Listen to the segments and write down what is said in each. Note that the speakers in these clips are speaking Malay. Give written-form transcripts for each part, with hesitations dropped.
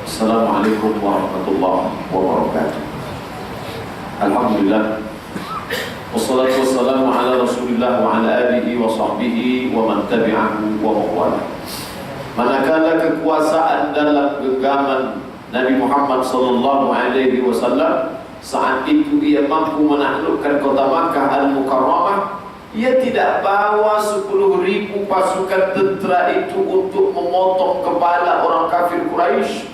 Assalamualaikum warahmatullahi wabarakatuh. Alhamdulillah, wassalatu wassalamu ala Rasulillah wa ala alihi wa sahbihi wa man tabi'ahu wa mawala. Manakala kekuasaan dalam genggaman Nabi Muhammad sallallahu alaihi wasallam, saat itu ia mampu menaklukkan kota Makkah Al-Mukarramah. Ia tidak bawa 10.000 pasukan tentera itu untuk memotong kepala orang kafir Quraisy.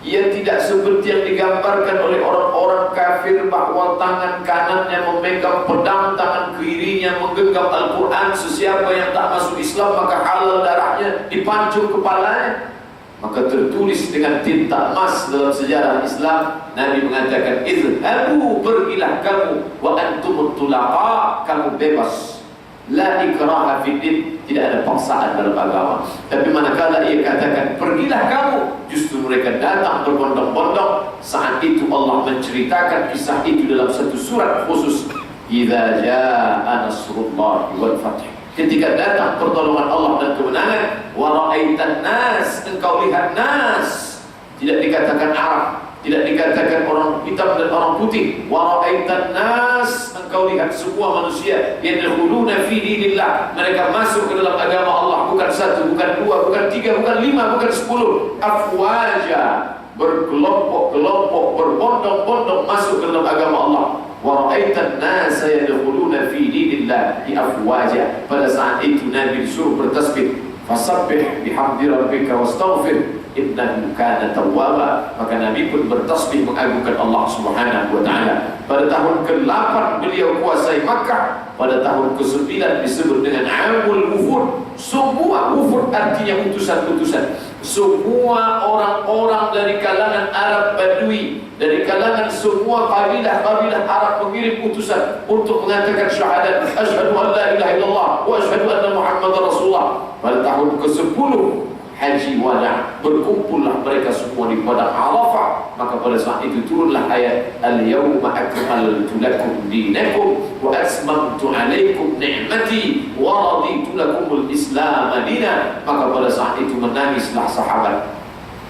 Ia tidak seperti yang digambarkan oleh orang-orang kafir bahwa tangan kanannya memegang pedang, tangan kirinya menggenggam Al-Quran. Sesiapa yang tak masuk Islam maka halal darahnya, dipancung kepalanya. Maka tertulis dengan tinta emas dalam sejarah Islam, Nabi mengatakan, izhabu, pergilah kamu, wa antum tulaqa, kamu bebas. La ikraha fid din, tidak ada paksaan dalam agama. Tapi manakala ia katakan pergilah kamu, justru mereka datang berbondong-bondong. Saat itu Allah menceritakan kisah itu dalam satu surat khusus, idza jaa nasrullahi wal fath. Ketika datang pertolongan Allah dan kemenangan, wa ra'aitan nas, engkau lihat nas, tidak dikatakan Arab, tidak dikatakan orang hitam dan orang putih. Wa ra'aitan nas, engkau lihat semua manusia yadkhuluna fi dinillah, mereka masuk ke dalam agama Allah, bukan satu, bukan dua, bukan tiga, bukan lima, bukan 10, afwaja, berkelompok-kelompok, berbondong-bondong masuk ke dalam agama Allah. Wa ra'aitan nas yadkhuluna fi dinillah afwaja. Pada saat itu Nabi disuruh bertasbih, fasabbih bihamdi rabbika wastaghfir innahu kana tawwaba. Maka Nabi pun bertasbih mengagungkan Allah Subhanahu wa taala. Pada tahun ke-8 beliau kuasai Makkah. Pada tahun ke-9 disebut dengan Amul Wufud. Semua wufud artinya utusan-utusan. Semua orang-orang dari kalangan Arab Badui, dari kalangan semua kabilah-kabilah Arab mengirim utusan untuk mengatakan syahadat, asyhadu an la ilaha illallah wa asyhadu anna Muhammadar Rasulullah. Pada tahun ke-10 Haji Wada, berkumpullah mereka semua di padang Arafah. Maka pada saat itu turunlah ayat al-yawma akmaltu lakum dinakum wa atmamtu alaikum ni'mati wa raditu lakumul Islam madina. Maka pada saat itu menangislah sahabat.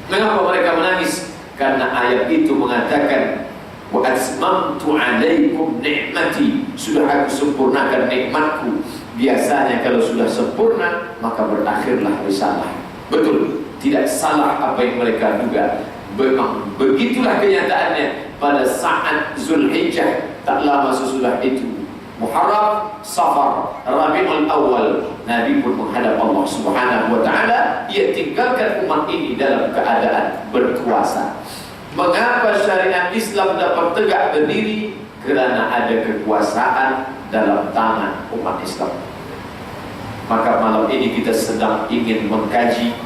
Mengapa mereka menangis? Karena ayat itu mengatakan wa atmamtu alaikum ni'mati, sudah aku sempurnakan nikmatku. Biasanya kalau sudah sempurna maka berakhirlah risalah. Betul, tidak salah apa yang mereka duga. Memang begitulah kenyataannya. Pada saat Zulhijjah, tak lama sesudah itu Muharram, Safar, Rabiul Awal, Nabi pun menghadap Allah Subhanahu wa taala. Ia tinggalkan umat ini dalam keadaan berkuasa. Mengapa syariat Islam dapat tegak berdiri? Kerana ada kekuasaan dalam tangan umat Islam. Maka malam ini kita sedang ingin mengkaji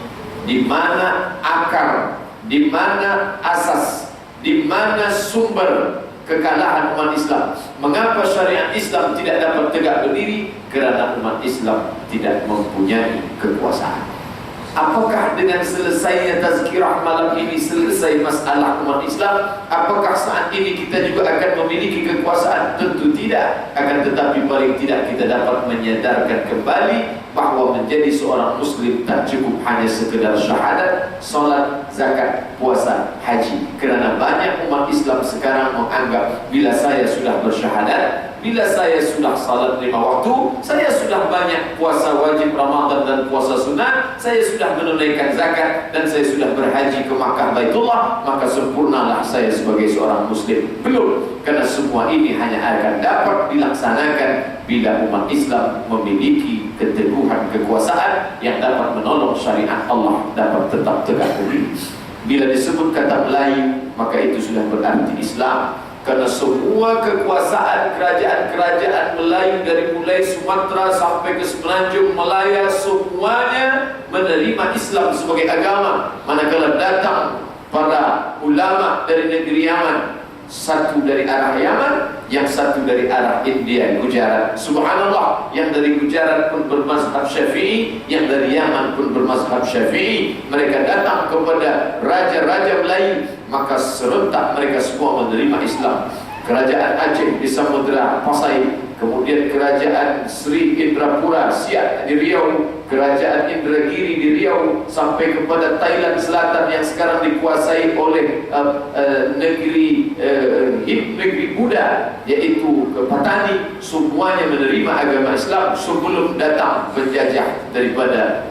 di mana akar, di mana asas, di mana sumber kekalahan umat Islam. Mengapa syariat Islam tidak dapat tegak berdiri? Kerana umat Islam tidak mempunyai kekuasaan. Apakah dengan selesainya tazkirah malam ini selesai masalah umat Islam? Apakah saat ini kita juga akan memiliki kekuasaan? Tentu tidak. Akan tetapi paling tidak kita dapat menyadarkan kembali bahwa menjadi seorang muslim tak cukup hanya sekedar syahadat, salat, zakat, puasa, haji. Kerana banyak umat Islam sekarang menganggap bila saya sudah bersyahadat, bila saya sudah salat 5 waktu, saya sudah banyak puasa wajib Ramadan dan puasa sunnah, saya sudah menunaikan zakat, dan saya sudah berhaji ke Makkah Baitullah, maka sempurnalah saya sebagai seorang muslim. Belum, karena semua ini hanya akan dapat dilaksanakan bila umat Islam memiliki keteguhan kekuasaan yang dapat menolong syariat Allah dapat tetap tegak berdiri. Bila disebut kata Melayu, maka itu sudah berarti Islam. Karena semua kekuasaan kerajaan-kerajaan Melayu dari mulai Sumatera sampai ke Semenanjung Malaya, semuanya menerima Islam sebagai agama. Manakala datang para ulama dari negeri Yaman, satu dari arah Yaman, yang satu dari arah India, Gujarat. Subhanallah, yang dari Gujarat pun bermazhab Syafi'i, yang dari Yaman pun bermazhab Syafi'i. Mereka datang kepada raja-raja Melayu, maka serentak mereka semua menerima Islam. Kerajaan Aceh di Samudra Pasai, kemudian kerajaan Sri Indrapura Siak di Riau, kerajaan Indragiri di Riau, sampai kepada Thailand Selatan yang sekarang dikuasai oleh negeri Buddha, yaitu Patani. Semuanya menerima agama Islam sebelum datang penjajah daripada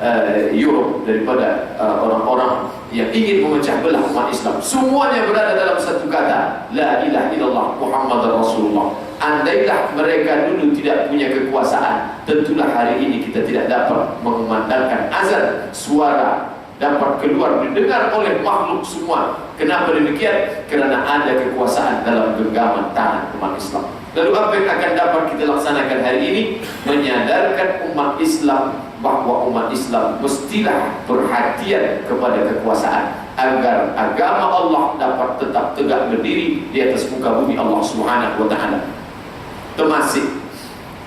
Europe, daripada orang-orang yang ingin memecah belah umat Islam. Semuanya berada dalam satu kata, la ilaha illallah Muhammadar Rasulullah. Andailah mereka dulu tidak punya kekuasaan, tentulah hari ini kita tidak dapat mengumandangkan azan, suara dapat keluar didengar oleh makhluk semua. Kenapa demikian? Kerana ada kekuasaan dalam genggaman tangan umat Islam. Lalu apa yang akan dapat kita laksanakan hari ini? Menyadarkan umat Islam bahawa umat Islam mestilah perhatian kepada kekuasaan, agar agama Allah dapat tetap tegak berdiri di atas muka bumi Allah Subhanahu wa taala. Termasuk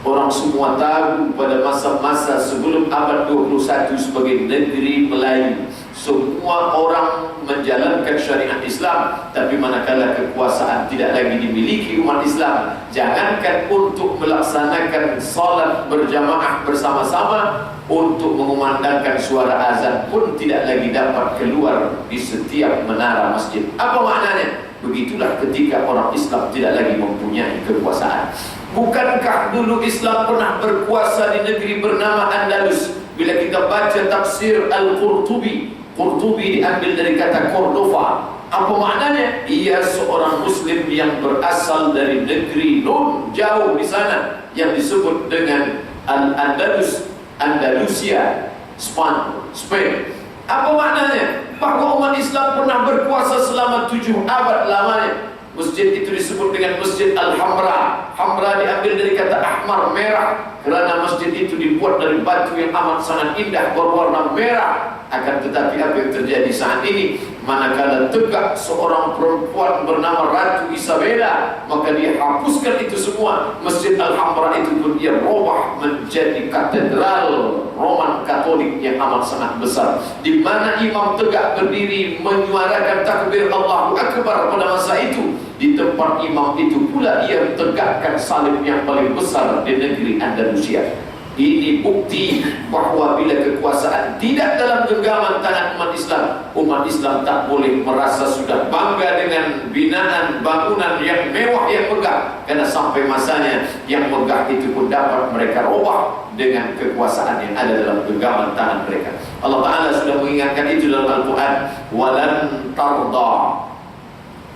orang semua tahu pada masa-masa sebelum abad 21 sebagai negeri Melayu, semua orang menjalankan syariat Islam. Tapi manakala kekuasaan tidak lagi dimiliki umat Islam, jangankan untuk melaksanakan salat berjamaah bersama-sama, untuk mengumandangkan suara azan pun tidak lagi dapat keluar di setiap menara masjid. Apa maknanya? Begitulah ketika orang Islam tidak lagi mempunyai kekuasaan. Bukankah dulu Islam pernah berkuasa di negeri bernama Andalus? Bila kita baca tafsir Al-Qurtubi, Qurtubi diambil dari kata Cordova. Apa maknanya? Ia seorang Muslim yang berasal dari negeri Nun, jauh di sana, yang disebut dengan Al-Andalus, Andalusia, Spain. Apa maknanya? Bahawa umat Islam pernah berkuasa selama 7 abad lamanya. Masjid itu disebut dengan Masjid Al-Hamra. Hamra diambil dari kata ahmar, merah, kerana masjid itu dibuat dari batu yang amat sangat indah berwarna merah. Akan tetapi apa yang terjadi saat ini, manakala tegak seorang perempuan bernama Ratu Isabella, maka dia hapuskan itu semua. Masjid Al-Hamra itu pun dia robah menjadi katedral Roman Katolik yang amat sangat besar, di mana imam tegak berdiri menyuarakan takbir Allahu Akbar pada masa itu. Di tempat imam itu pula ia tegakkan salib yang paling besar di negeri Andalusia. Ini bukti bahawa bila kekuasaan tidak dalam genggaman tangan umat Islam tak boleh merasa sudah bangga dengan binaan bangunan yang mewah yang megah, karena sampai masanya yang megah itu pun dapat mereka robah dengan kekuasaan yang ada dalam genggaman tangan mereka. Allah Ta'ala sudah mengingatkan itu dalam Al-Quran, walan tarda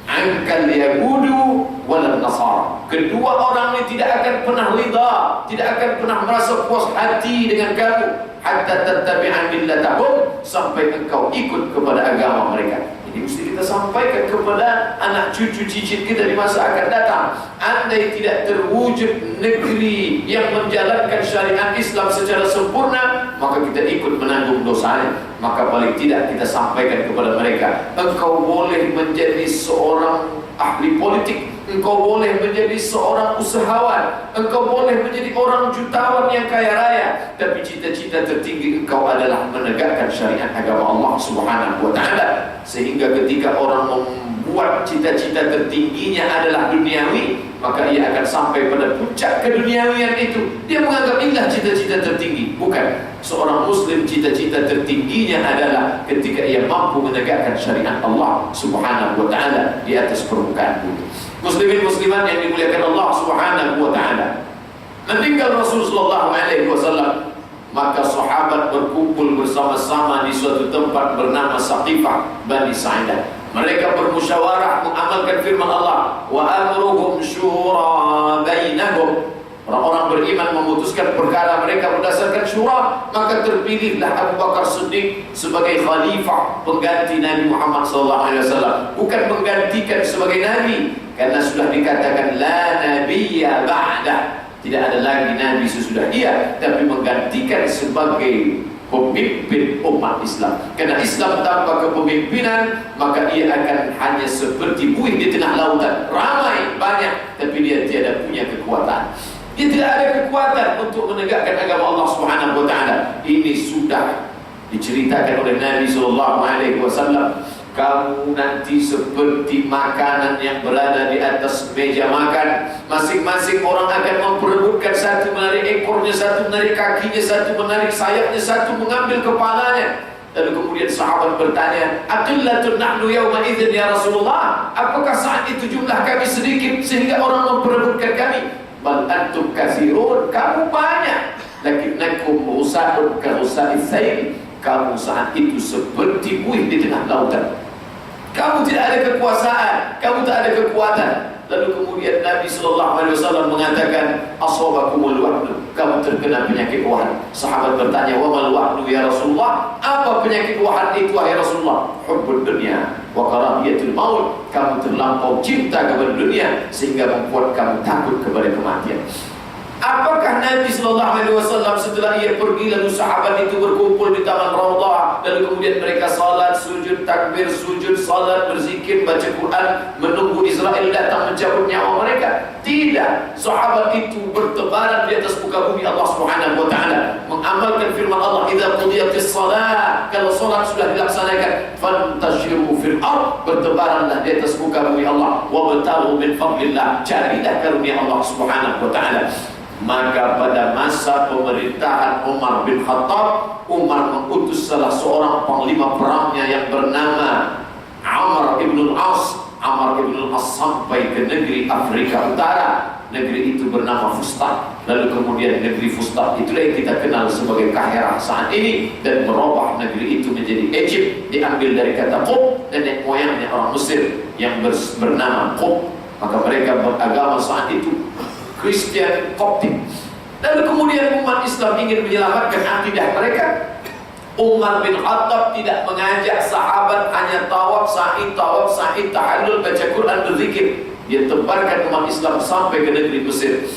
angkal yahudu walan nasara. Kedua orang ini tidak akan pernah rida, tidak akan pernah merasa puas hati dengan kamu, hatta tattabi'a millatahum, sampai engkau ikut kepada agama mereka. Ini mesti kita sampaikan kepada anak cucu cicit kita di masa akan datang. Andai tidak terwujud negeri yang menjalankan syariat Islam secara sempurna, maka kita ikut menanggung dosanya. Maka paling tidak kita sampaikan kepada mereka, engkau boleh menjadi seorang ahli politik, engkau boleh menjadi seorang usahawan, engkau boleh menjadi orang jutawan yang kaya raya, tapi cita-cita tertinggi engkau adalah menegakkan syariat agama Allah Subhanahu wa taala. Sehingga ketika orang membuat cita-cita tertingginya adalah duniawi, maka ia akan sampai pada puncak keduniawian itu. Dia menganggap inilah cita-cita tertinggi. Bukan. Seorang Muslim cita-cita tertingginya adalah ketika ia mampu menegakkan syariat Allah Subhanahu wa taala di atas permukaan bumi. Muslimin muslimat yang dimuliakan Allah Subhanahu wa taala, meninggal Rasulullah SAW, maka sahabat berkumpul bersama-sama di suatu tempat bernama Saqifah Bani Sa'idah. Mereka bermusyawarah mengamalkan firman Allah, wa amruhum syura bainahum. Orang-orang beriman memutuskan perkara mereka berdasarkan syura, maka terpilihlah Abu Bakar Siddiq sebagai khalifah, pengganti Nabi Muhammad SAW. Bukan menggantikan sebagai Nabi, karena sudah dikatakan la nabiyya ba'dah, tidak ada lagi Nabi sesudah dia, tapi menggantikan sebagai pemimpin umat Islam. Karena Islam tanpa kepemimpinan, maka ia akan hanya seperti buih di tengah lautan, ramai, banyak, tapi dia tiada punya kekuatan. Dia tidak ada kekuatan untuk menegakkan agama Allah Subhanahu wa taala. Ini sudah diceritakan oleh Nabi SAW kamu nanti seperti makanan yang berada di atas meja makan. Masing-masing orang akan memperebutkan, satu menarik ekornya, satu menarik kakinya, satu menarik sayapnya, satu mengambil kepalanya. Lalu kemudian sahabat bertanya, "Aqillatun nahnu yawma idzin ya Rasulullah?" Apakah saat itu jumlah kami sedikit sehingga orang memperebutkan kami? "Bal antum katsirun." Kamu banyak. Lakinnakum usa'un ka usa'is sayl. Kamu saat itu seperti buih di tengah lautan. Kamu tidak ada kekuasaan, kamu tak ada kekuatan. Lalu kemudian Nabi SAW mengatakan, "Asabakumul wahnu." Kamu terkena penyakit wahan. Sahabat bertanya, "Wa mal wahnu ya Rasulullah?" Apa penyakit wahan itu wahai Rasulullah? "Hubbud dunya wa karahiyatul maut." Kamu terlampau cinta kepada dunia sehingga membuat kamu takut kepada kematian. Apakah Nabi SAW setelah ia pergi, lalu sahabat itu berkumpul di taman Raudhah, lalu kemudian mereka salat, sujud, takbir, sujud, salat, berzikir, baca Quran, menunggu Israel datang mencabut nyawa mereka? Tidak. Sahabat itu bertebaran di atas muka bumi Allah Subhanahu wa taala, mengamalkan firman Allah, "Idza qudiyatis shalah." Kalau salat sudah dilaksanakan, fantashiru fil ard, bertebaranlah di atas muka bumi Allah, wabtaghu min fadlillah, carilah karunia Allah Subhanahu wa taala. Maka pada masa pemerintahan Umar bin Khattab, Umar mengutus salah seorang panglima perangnya yang bernama Amr ibn al-As. Amr ibn al-As sampai ke negeri Afrika Utara. Negeri itu bernama Fustat. Lalu kemudian negeri Fustat itulah yang kita kenal sebagai Kahirah saat ini, dan merubah negeri itu menjadi Egypt, diambil dari kata Qub, dan nenek moyangnya orang Mesir yang bernama Qub. Maka mereka beragama saat itu Kristen Koptik. Lalu kemudian umat Islam ingin menyelamatkan akidah mereka. Umar bin Khattab tidak mengajak sahabat hanya tawaf sa'i, tahallul, baca Quran, berzikir. Dia tebarkan umat Islam sampai ke negeri Mesir.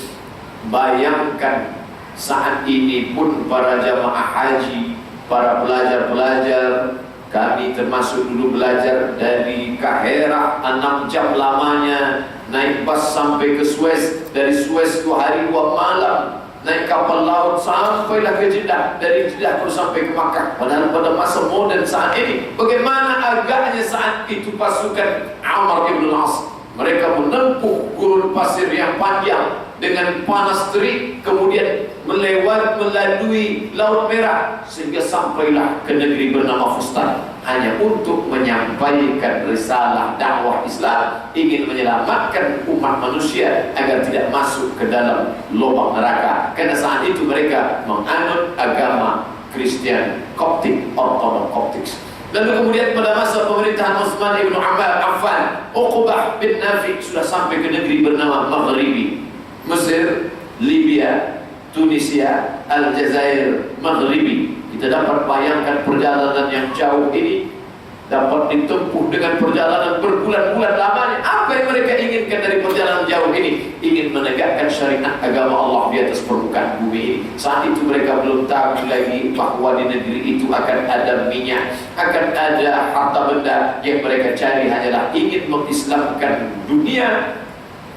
Bayangkan saat ini pun para jamaah haji, para pelajar-pelajar, kami termasuk dulu belajar dari Kahirah 6 jam lamanya, naik bus sampai ke Suez, dari Suez 2 hari 2 malam, naik kapal laut sampailah ke Jeddah, dari Jeddah baru sampai ke Makkah. Padahal pada masa moden saat ini, bagaimana agaknya saat itu pasukan Amr ibn al-As. Mereka menempuh gurun pasir yang panjang dengan panas terik, kemudian melalui Laut Merah sehingga sampailah ke negeri bernama Fustat, hanya untuk menyampaikan risalah dakwah Islam, ingin menyelamatkan umat manusia agar tidak masuk ke dalam lubang neraka. Karena saat itu mereka menganut agama Kristen Koptik, Ortodok Koptik. Lalu kemudian pada masa pemerintahan Utsman ibn Affan, Uqbah bin Nafi sudah sampai ke negeri bernama Maghribi. Mesir, Libya, Tunisia, Aljazair, Maghribi. Kita dapat bayangkan perjalanan yang jauh ini dapat ditempuh dengan perjalanan berbulan-bulan lamanya. Apa yang mereka inginkan dari perjalanan jauh ini? Ingin menegakkan syariat agama Allah di atas permukaan bumi ini. Saat itu mereka belum tahu lagi bahwa di negeri itu akan ada minyak, akan ada harta benda. Yang mereka cari hanyalah ingin mengislamkan dunia.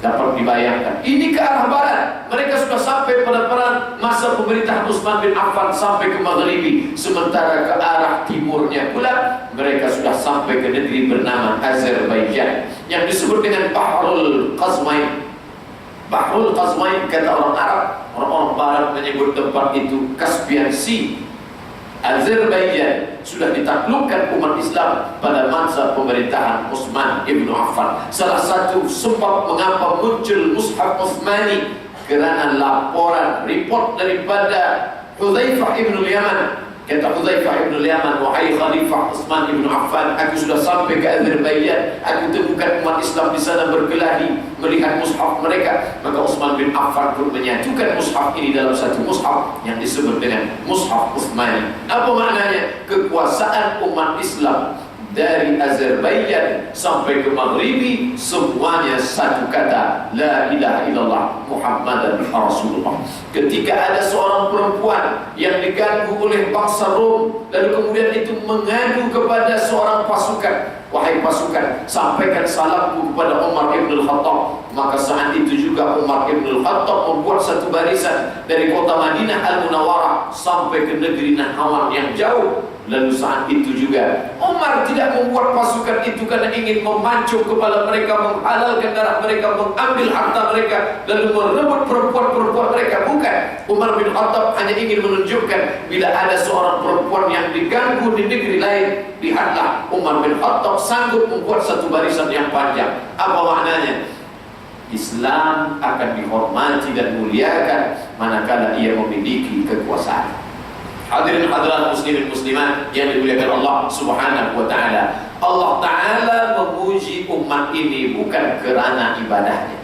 Dapat dibayangkan, ini ke arah barat. Mereka sudah sampai pada peran masa pemerintahan Utsman bin Affan sampai ke Maghribi. Sementara ke arah timurnya pula mereka sudah sampai ke negeri bernama Azerbaijan, yang disebut dengan Bahrul Qazmain. Bahrul Qazmain kata orang Arab, orang-orang barat menyebut tempat itu Caspian Sea. Azerbaijan sudah ditaklukkan umat Islam pada masa pemerintahan Utsman ibn Affan. Salah satu sebab mengapa muncul Mushaf Utsmani kerana laporan, report daripada Hudzaifah ibn al-Yaman. Kata Hudzaifah ibn al-Yaman, "Wahai Khalifah Utsman ibn Affan, aku sudah sampai ke Azerbaijan. Aku temukan umat Islam di sana berkelahi melihat mushaf mereka." Maka Utsman bin Affan pun menyatukan mushaf ini dalam satu mushaf yang disebut dengan Mushaf Utsmani. Apa maknanya? Kekuasaan umat Islam dari Azerbaijan sampai ke Maghribi semuanya satu kata, la ilaha illallah Muhammadan Rasulullah. Ketika ada seorang perempuan yang diganggu oleh bangsa Rom, lalu kemudian itu mengadu kepada seorang pasukan, "Wahai pasukan, sampaikan salamku kepada Umar ibn al-Khattab." Maka saat itu juga Umar ibn al-Khattab membuat satu barisan dari kota Madinah Al-Munawwarah sampai ke negeri Nahrawan yang jauh. Lalu saat itu juga Umar tidak membuat pasukan itu karena ingin memancung kepala mereka, menghalalkan darah mereka, mengambil harta mereka, lalu merebut perempuan-perempuan mereka. Bukan. Umar bin Khattab hanya ingin menunjukkan bila ada seorang perempuan yang diganggu di negeri lain, lihatlah Umar bin Khattab sanggup membuat satu barisan yang panjang. Apa maknanya? Islam akan dihormati dan muliakan manakala ia memiliki kekuasaan. Hadirin hadirat muslimin muslimat yang dimuliakan Allah Subhanahu wa taala. Allah taala memuji umat ini bukan kerana ibadahnya.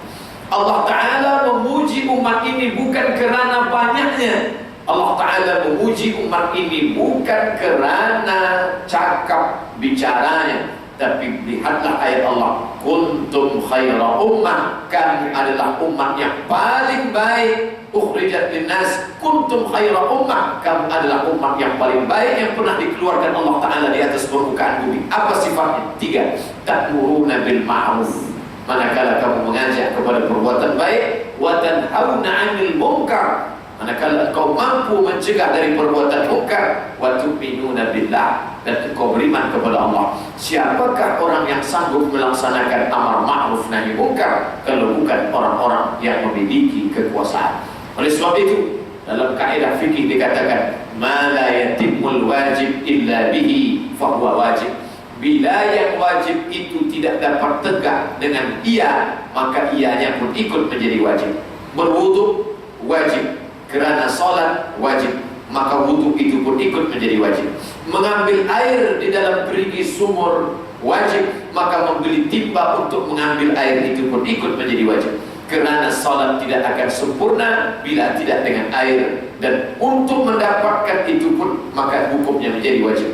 Allah taala memuji umat ini bukan kerana banyaknya. Allah taala memuji umat ini bukan kerana cakap bicaranya, tapi lihatlah ayat Allah, kuntum khaira ummah, kami adalah umat yang paling baik, ukhrijat linnas, kuntum khaira ummah, kamu adalah umat yang paling baik yang pernah dikeluarkan Allah Ta'ala di atas permukaan bumi. Apa sifatnya? 3. Ta'muruna bil ma'ruf, manakala kamu mengajak kepada perbuatan baik, wa tanhauna 'anil munkar, manakala engkau mampu mencegah dari perbuatan munkar, wa tu'minuna billah, dan engkau beriman kepada Allah. Siapakah orang yang sanggup melaksanakan amar ma'ruf nahi munkar kalau bukan orang-orang yang memiliki kekuasaan? Oleh sebab itu, dalam kaidah fikih dikatakan, ma la yatimul wajib illa bihi fahuwa wajib. Bila yang wajib itu tidak dapat tegak dengan ia, maka ianya pun ikut menjadi wajib. Berwudu wajib, kerana salat wajib, maka wudu itu pun ikut menjadi wajib. Mengambil air di dalam perigi sumur wajib, maka membeli timba untuk mengambil air itu pun ikut menjadi wajib. Kerana salat tidak akan sempurna bila tidak dengan air, dan untuk mendapatkan itu pun maka hukumnya menjadi wajib.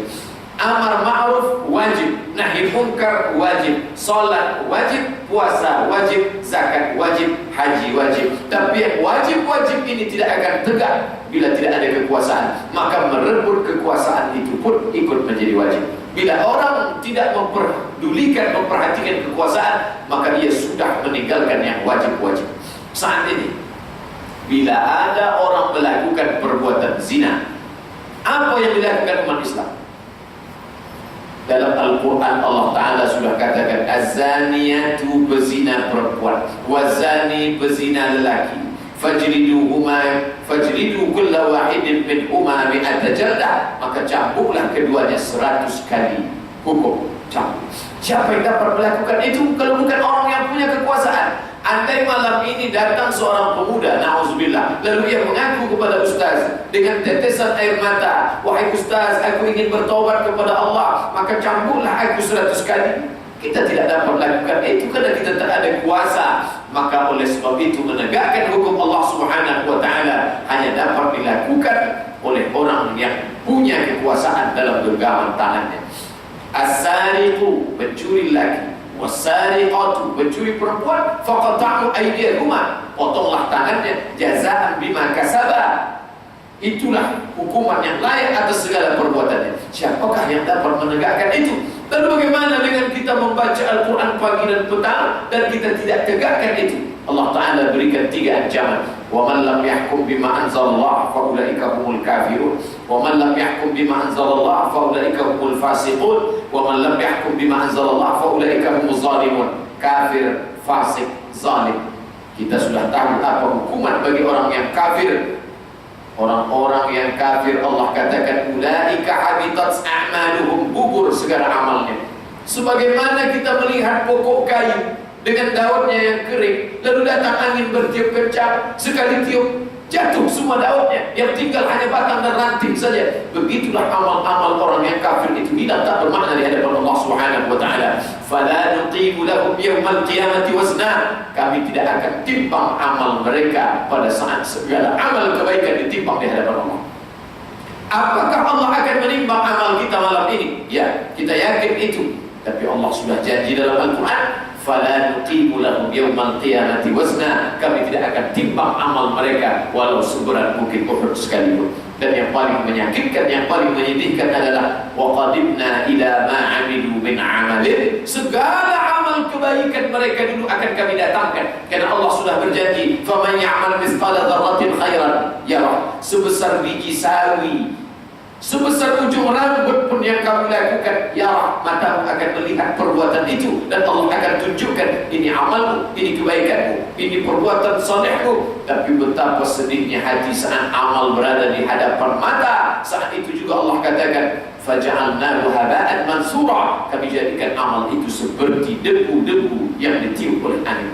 Amar ma'ruf wajib, nahi munkar wajib, salat wajib, puasa wajib, zakat wajib, haji wajib. Tapi yang wajib-wajib ini tidak akan tegak bila tidak ada kekuasaan, maka merebut kekuasaan itu pun ikut menjadi wajib. Bila orang tidak memperdulikan, memperhatikan kekuasaan, maka ia sudah meninggalkan yang wajib-wajib. Saat ini, bila ada orang melakukan perbuatan zina, apa yang dilakukan umat Islam? Dalam Al-Quran Allah Ta'ala sudah katakan, az-zaniyatu, berzina perempuan, wazani, berzina lelaki, fajridu kulla wahidin minhuma mi'ata jaldah, maka cambuklah keduanya 100 kali hukum cambuk. Siapa yang dapat melakukan itu kalau bukan orang yang punya kekuasaan? Andai malam ini datang seorang pemuda, na'udzubillah, lalu ia mengaku kepada ustaz dengan tetesan air mata, wahai ustaz, aku ingin bertaubat kepada Allah, maka cambuklah aku 100 kali. Kita tidak dapat melakukan itu karena kita tak ada kuasa. Maka oleh sebab itu menegakkan hukum Allah Subhanahu wa taala hanya dapat dilakukan oleh orang yang punya kekuasaan dalam genggaman tangannya. As-sariqu, mencuri laki, was-sariqatu, mencuri perempuan, faqata'u aydiyahuma, potonglah tangannya, jazaan bima kasaba. Itulah hukuman yang layak atas segala perbuatannya. Siapakah yang dapat menegakkan itu? Lalu bagaimana dengan kita membaca Al-Quran pagi dan petang dan kita tidak tegakkan itu? Allah Ta'ala berikan 3 ancaman. وَمَنْ لَمْ يَحْكُمْ بِمَا أَنْزَلَ اللَّهُ فَأُولَئِكَ هُمُ الْكَافِرُونَ وَمَنْ لَمْ يَحْكُمْ بِمَا أَنْزَلَ اللَّهُ فَأُولَئِكَ هُمُ الْفَاسِقُونَ وَمَنْ لَمْ يَحْكُمْ بِمَا أَنْزَلَ اللَّهُ فَأُولَئِكَ هُمُ الظَّالِمُونَ. Kafir, fasik, zalim. Kita sudah tahu apa hukuman bagi orang yang kafir. Orang-orang yang kafir Allah katakan, ulaika habitat a'maluhum, gugur segala amalnya. Sebagaimana kita melihat pokok kayu dengan daunnya yang kering, lalu datang angin bertiup kencang, sekali tiup jatuh semua daunnya, yang tinggal hanya batang dan ranting saja. Begitulah amal-amal orang yang kafir itu hilang, tak bermakna di hadapan Allah Subhanahu wa taala. Fala nuqimu lahum yaumal qiyamati wazna, kami tidak akan timbang amal mereka pada saat segala amal kebaikan ditimbang di hadapan Allah. Apakah Allah akan menimbang amal kita malam ini? Ya, kita yakin itu. Tapi Allah sudah janji dalam Al-Quran, fala nuqimu lahum yaumal qiyamati wazna, kami tidak akan timbang amal mereka walau seberat bukit Uhud sekalipun. Dan yang paling menyakitkan, yang paling menyedihkan adalah waqadimna ila ma 'amilu min 'amalin, segala amal kebaikan mereka dulu akan kami datangkan. Karena Allah sudah berjanji, faman ya'mal mithqala dzarratin khairan yarah, sebesar biji sawi Sebesar ujung rambut pun yang kamu lakukan, ya matamu akan melihat perbuatan itu, dan Allah akan tunjukkan ini amalmu, ini kebaikanmu, ini perbuatan salehmu. Tapi betapa sedihnya hati saat amal berada di hadapan mata. Saat itu juga Allah katakan, faja'alnahu haba'an mansura, kami jadikan amal itu seperti debu-debu yang ditiup oleh angin.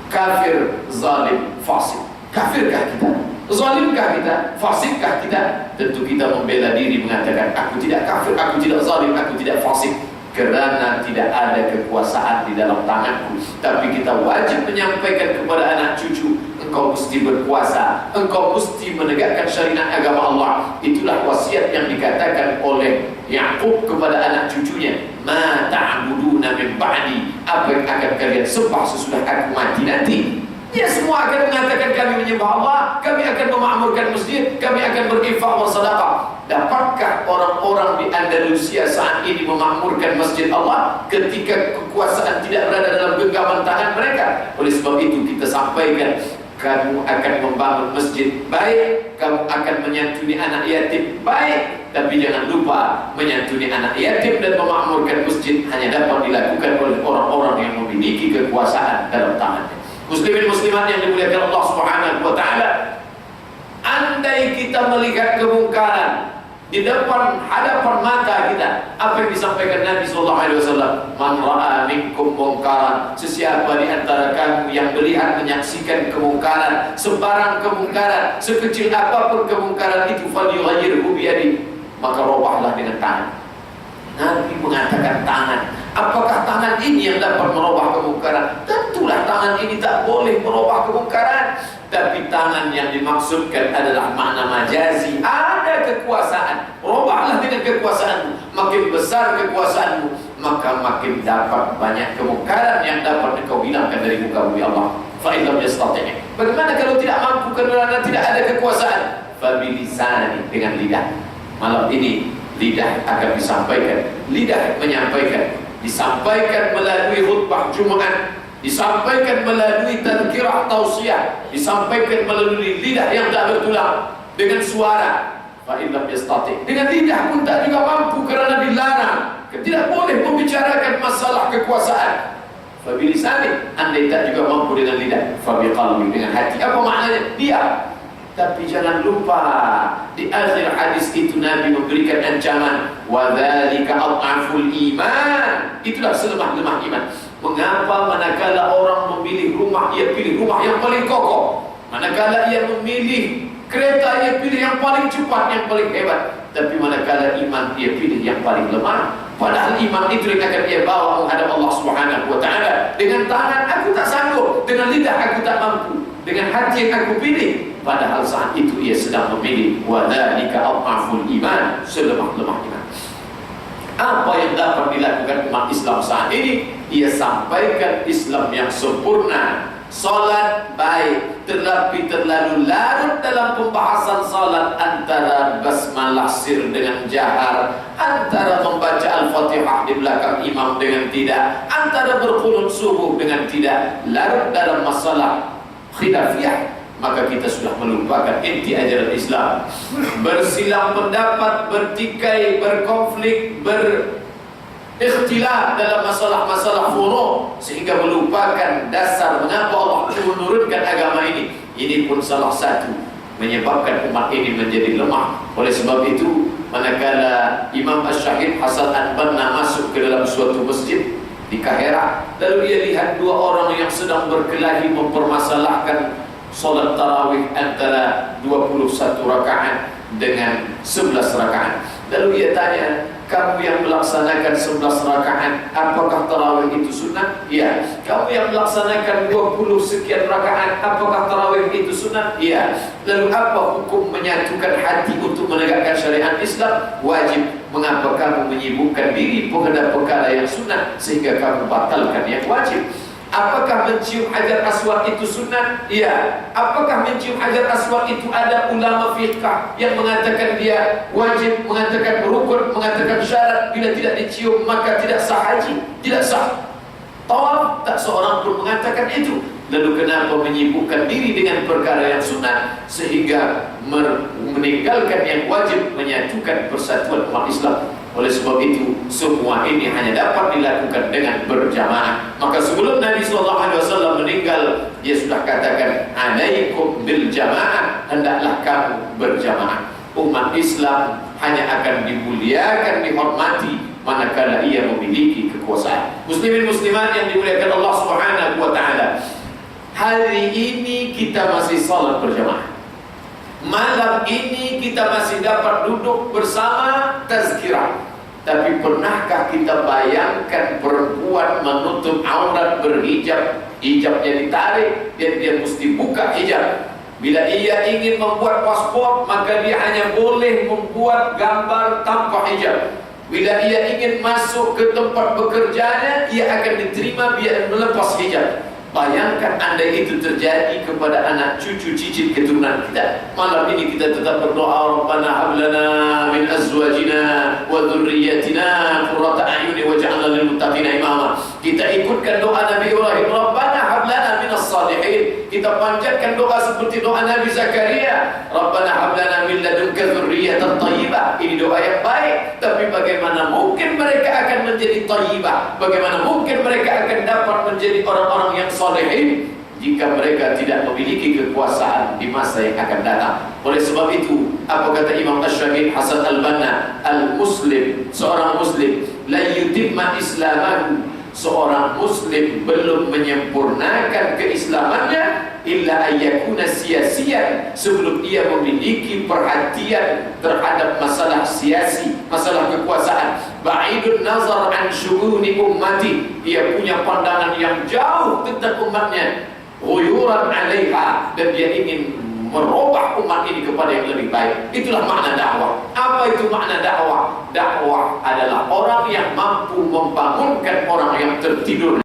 Kafir, zalim, fasik. Kafirkah kita? Zalimkah kita? Fasikkah kita? Tentu kita membela diri mengatakan, aku tidak kafir, aku tidak zalim, aku tidak fasik, kerana tidak ada kekuasaan di dalam tanganku. Tapi kita wajib menyampaikan kepada anak cucu, engkau mesti berkuasa, engkau mesti menegakkan syariat agama Allah. Itulah wasiat yang dikatakan oleh Yaqub kepada anak cucunya, ma ta'buduna min ba'di, apa yang akan kalian sembah sesudah aku mati nanti. Ya, semua akan mengatakan kami menyembah Allah, kami akan memakmurkan masjid, kami akan berinfak bersedekah. Dapatkah orang-orang di Andalusia saat ini memakmurkan masjid Allah ketika kekuasaan tidak berada dalam genggaman tangan mereka? Oleh sebab itu kita sampaikan, kamu akan membangun masjid, baik. Kamu akan menyantuni anak yatim, baik. Tapi jangan lupa, menyantuni anak yatim dan memakmurkan masjid hanya dapat dilakukan oleh orang-orang yang memiliki kekuasaan dalam tangannya. Muslimin muslimat yang dimuliakan Allah Subhanahu wa taala, andai kita melihat kemungkaran di hadapan mata kita, apa yang disampaikan Nabi sallallahu alaihi wasallam, man ra'a minkum munkaran, sesiapa di antara kamu yang melihat menyaksikan kemungkaran, sebarang kemungkaran, sekecil apapun kemungkaran itu, falyughayyirhu bi yadihi, maka robahlah dengan tangan. Nabi mengatakan tangan. Apakah tangan ini yang dapat merubah kemungkaran? Tentulah tangan ini tak boleh merubah kemungkaran. Tapi tangan yang dimaksudkan adalah makna majazi. Ada kekuasaan, robahlah dengan kekuasaanmu. Makin besar kekuasaanmu, maka makin dapat banyak kemungkaran yang dapat engkau hilangkan dari muka bumi Allah. Fa'illam yastati'. Bagaimana kalau tidak mampu kerana tidak ada kekuasaan? Fabilisani, dengan lidah. Malam ini lidah akan disampaikan, lidah menyampaikan, disampaikan melalui khutbah Jumat, disampaikan melalui tazkirah tausiah, disampaikan melalui lidah yang tak bertulang, dengan suara. Fa illam yastati', dengan lidah pun tak juga mampu kerana dilarang, tidak boleh membicarakan masalah kekuasaan. Fa bilisani, andai tak juga mampu dengan lidah, fa biqalbi, dengan hati. Apa maknanya? Diam. Tapi jangan lupa, di akhir hadis itu Nabi memberikan ancaman, wa dzalika adhaful iman, itulah selemah-lemah iman. Mengapa manakala orang memilih rumah, ia pilih rumah yang paling kokoh, manakala ia memilih kereta, ia pilih yang paling cepat, yang paling hebat. Tapi manakala iman, ia pilih yang paling lemah. Padahal iman itu yang akan ia bawa menghadap Allah Subhanahu wa taala. Dengan tangan aku tak sanggup, dengan lidah aku tak mampu, dengan hati yang aku pilih. Padahal saat itu ia sedang memilih, wa dzalika adhaful iman, selemah-lemah iman. Apa yang dapat dilakukan umat Islam saat ini? Ia sampaikan Islam yang sempurna. Salat baik, tetapi terlalu larut dalam pembahasan salat, antara basmalah sir dengan jahar, antara membaca Al-Fatihah di belakang imam dengan tidak, antara berqunut subuh dengan tidak, larut dalam masalah khilafiyah. Maka kita sudah melupakan inti ajaran Islam. Bersilang pendapat, bertikai, berkonflik, berikhtilaf dalam masalah-masalah furu', sehingga melupakan dasar mengapa Allah menurunkan agama ini. Ini pun salah satu menyebabkan umat ini menjadi lemah. Oleh sebab itu, manakala Imam Asy-Syahid Hasan Al-Banna masuk ke dalam suatu masjid di Kahira, lalu dia lihat dua orang yang sedang berkelahi mempermasalahkan solat tarawih antara 21 rakaat dengan 11 rakaat. Lalu dia tanya, kamu yang melaksanakan 11 rakaat, apakah tarawih itu sunnah? Iya. Kamu yang melaksanakan 20 sekian rakaat, apakah tarawih itu sunnah? Iya. Lalu apa hukum menyatukan hati untuk menegakkan syariat Islam? Wajib. Mengapa kamu menyibukkan diri pada perkara yang sunnah sehingga kamu batalkan yang wajib? Apakah mencium hajar aswad itu sunnah? Iya. Apakah mencium hajar aswad itu ada ulama fiqh yang mengatakan dia wajib, mengatakan rukun, mengatakan syarat, bila tidak dicium maka tidak sah haji, tidak sah tawaf? Tak seorang pun mengatakan itu. Lalu kenapa menyibukkan diri dengan perkara yang sunat sehingga meninggalkan yang wajib, menyatukan persatuan umat Islam? Oleh sebab itu, semua ini hanya dapat dilakukan dengan berjamaah. Maka sebelum Nabi SAW meninggal, dia sudah katakan, alaikum bil jamaah, hendaklah kamu berjamaah. Umat Islam hanya akan dimuliakan, dihormati manakala ia memiliki kekuasaan. Muslimin muslimat yang dimuliakan Allah Subhanahu wa taala, hari ini kita masih salat berjamaah. Malam ini kita masih dapat duduk bersama tazkirah. Tapi pernahkah kita bayangkan perempuan menutup aurat berhijab, hijabnya ditarik dan dia mesti buka hijab? Bila ia ingin membuat paspor, maka dia hanya boleh membuat gambar tanpa hijab. Bila ia ingin masuk ke tempat bekerjanya, ia akan diterima biar melepas hijab. Bayangkan andai itu terjadi kepada anak cucu cicit keturunan kita. Malam ini kita tetap berdoa, Rabbana hab lana min azwajina wa dhurriyyatina qurrata a'yun waj'alna lil muttaqina imama. Kita ikutkan doa Nabi Ibrahim, Rabbana hab lana minas salihin. Kita panjatkan doa seperti doa Nabi Zakaria, Rabbana hab lana min ladunka dhurriyyatan thayyibah. Ini doa yang baik, tapi bagaimana mungkin mereka akan menjadi thayyibah? Bagaimana mungkin mereka akan dapat menjadi orang-orang yang salihin jika mereka tidak memiliki kekuasaan di masa yang akan datang? Oleh sebab itu, apa kata Imam Ash-Shahid Hasan Al-Banna, al-muslim, seorang muslim, la yutimma islamahu, seorang muslim belum menyempurnakan keislamannya illa ayyakuna siyasiyan, sebelum ia memiliki perhatian terhadap masalah siasi, masalah kekuasaan. Ba'idun nazar an syu'uni ummati, dia punya pandangan yang jauh tentang umatnya. Ghuyuran 'alaiha, dan dia ingin merubah umat ini kepada yang lebih baik. Itulah makna dakwah. Apa itu makna dakwah? Dakwah adalah orang yang mampu membangunkan orang yang tertidur.